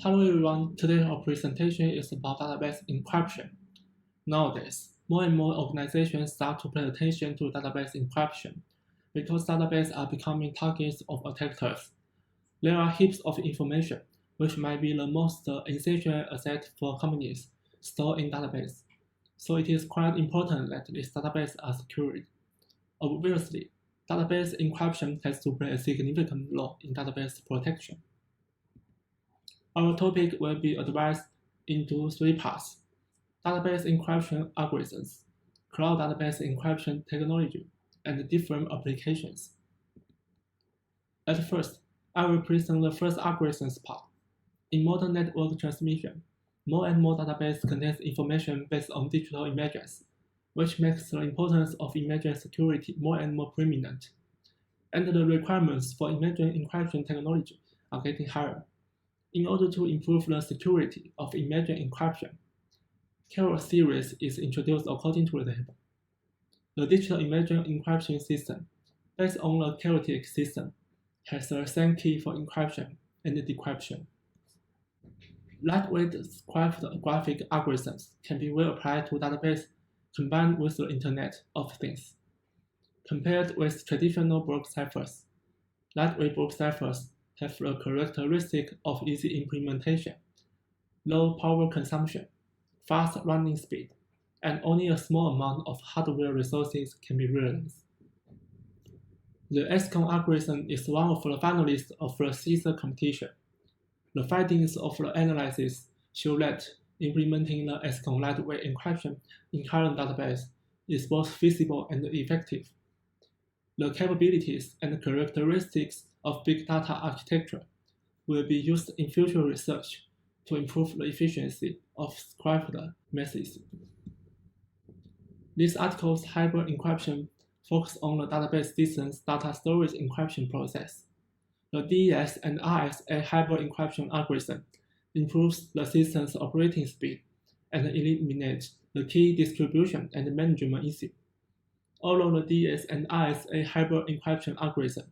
Hello everyone, today our presentation is about database encryption. Nowadays, more and more organizations start to pay attention to database encryption because databases are becoming targets of attackers. There are heaps of information, which might be the most essential asset for companies stored in database. So it is quite important that these databases are secured. Obviously, database encryption has to play a significant role in database protection. Our topic will be advised into three parts: database encryption algorithms, cloud database encryption technology, and different applications. At first, I will present the first algorithms part. In modern network transmission, more and more database contains information based on digital images, which makes the importance of image security more and more prominent. And the requirements for image encryption technology are getting higher. In order to improve the security of image encryption, Carol series is introduced according to the table. The digital image encryption system, based on the chaotic system, has the same key for encryption and decryption. Lightweight cryptographic algorithms can be well applied to database combined with the Internet of Things. Compared with traditional block ciphers, lightweight block ciphers have the characteristic of easy implementation, low power consumption, fast running speed, and only a small amount of hardware resources can be realized. The ESCOM algorithm is one of the finalists of the CISA competition. The findings of the analysis show that implementing the ESCOM lightweight encryption in current database is both feasible and effective. The capabilities and characteristics of big data architecture will be used in future research to improve the efficiency of cryptographic methods. This article's hybrid encryption focuses on the database system's data storage encryption process. The DES and RSA hybrid encryption algorithm improves the system's operating speed and eliminates the key distribution and management issue. Although the DES and RSA hybrid encryption algorithm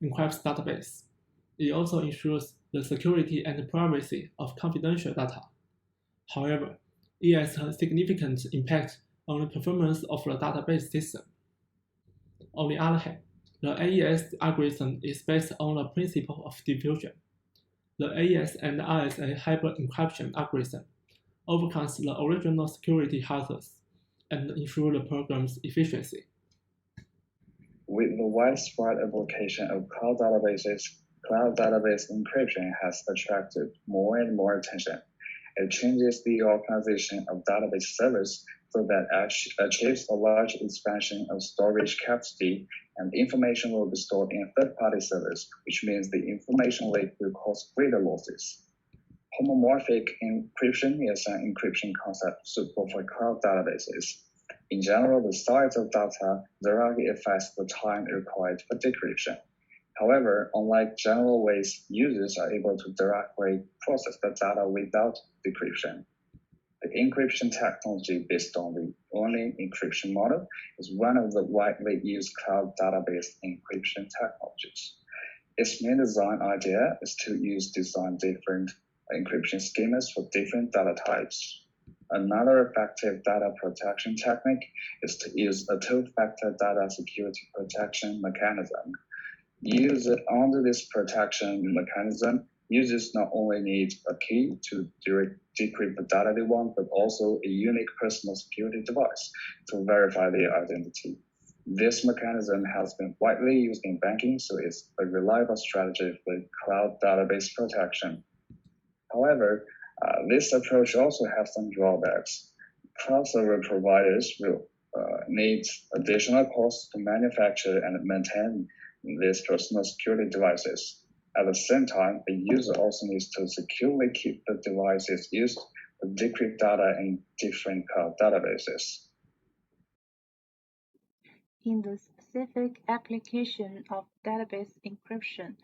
encrypts database, it also ensures the security and privacy of confidential data. However, it has a significant impact on the performance of the database system. On the other hand, the AES algorithm is based on the principle of diffusion. The AES and RSA hybrid encryption algorithm overcomes the original security hazards and ensures the program's efficiency. With the widespread application of cloud database encryption has attracted more and more attention. It changes the organization of database servers so that achieves a large expansion of storage capacity, and information will be stored in third-party servers, which means the information leak will cause greater losses. Homomorphic encryption is an encryption concept suitable for cloud databases. In general, the size of data directly affects the time required for decryption. However, unlike general ways, users are able to directly process the data without decryption. The encryption technology based on the Ornate encryption model is one of the widely used cloud database encryption technologies. Its main design idea is to design different encryption schemas for different data types. Another effective data protection technique is to use a two-factor data security protection mechanism. Under this protection mechanism, users not only need a key to decrypt the data they want, but also a unique personal security device to verify their identity. This mechanism has been widely used in banking, so it's a reliable strategy for cloud database protection. However, this approach also has some drawbacks. Cloud server providers will need additional costs to manufacture and maintain these personal security devices. At the same time, the user also needs to securely keep the devices used to decrypt data in different cloud databases. In the specific application of database encryption,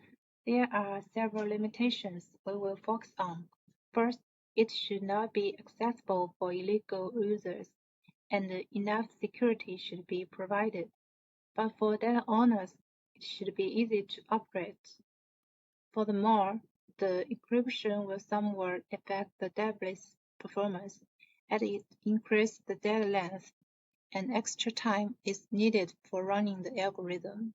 there are several limitations we will focus on. First, it should not be accessible for illegal users, and enough security should be provided. But for data owners, it should be easy to operate. Furthermore, the encryption will somewhat affect the database performance, as it increases the data length, and extra time is needed for running the algorithm.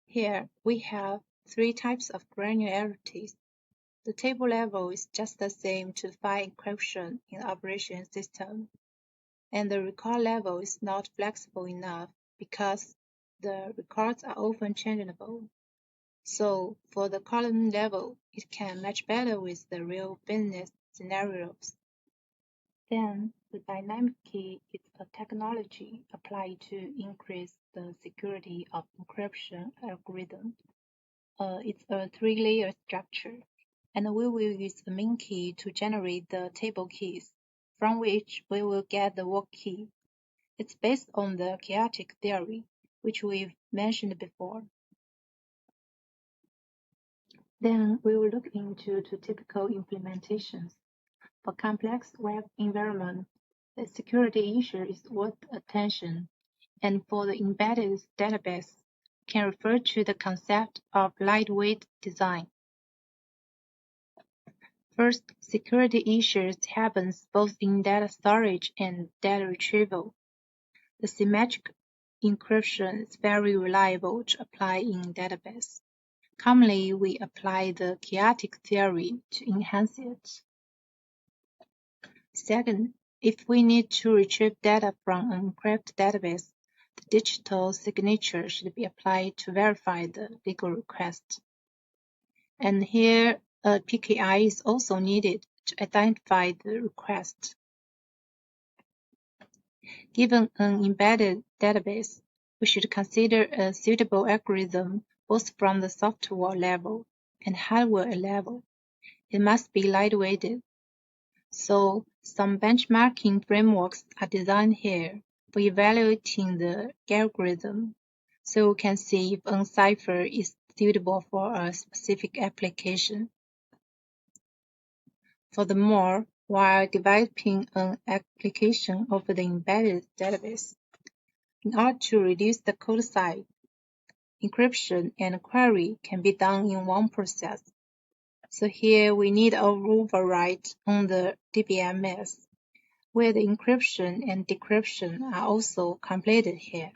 Here, we have three types of granularities. The table level is just the same to the file encryption in the operation system, and the record level is not flexible enough because the records are often changeable. So for the column level, it can match better with the real business scenarios. Then the dynamic key is a technology applied to increase the security of encryption algorithm. It's a three-layer structure, and we will use the main key to generate the table keys, from which we will get the work key. It's based on the chaotic theory, which we've mentioned before. Then we will look into two typical implementations. For complex web environment, the security issue is worth attention, and for the embedded database, can refer to the concept of lightweight design. First, security issues happens both in data storage and data retrieval. The symmetric encryption is very reliable to apply in database. Commonly, we apply the chaotic theory to enhance it. Second, if we need to retrieve data from an encrypted database, the digital signature should be applied to verify the legal request. And here, a PKI is also needed to identify the request. Given an embedded database, we should consider a suitable algorithm both from the software level and hardware level. It must be lightweighted. So some benchmarking frameworks are designed here for evaluating the algorithm, so we can see if a cipher is suitable for a specific application. Furthermore, while developing an application over the embedded database, in order to reduce the code size, encryption and query can be done in one process. So here we need a override on the DBMS, where the encryption and decryption are also completed here.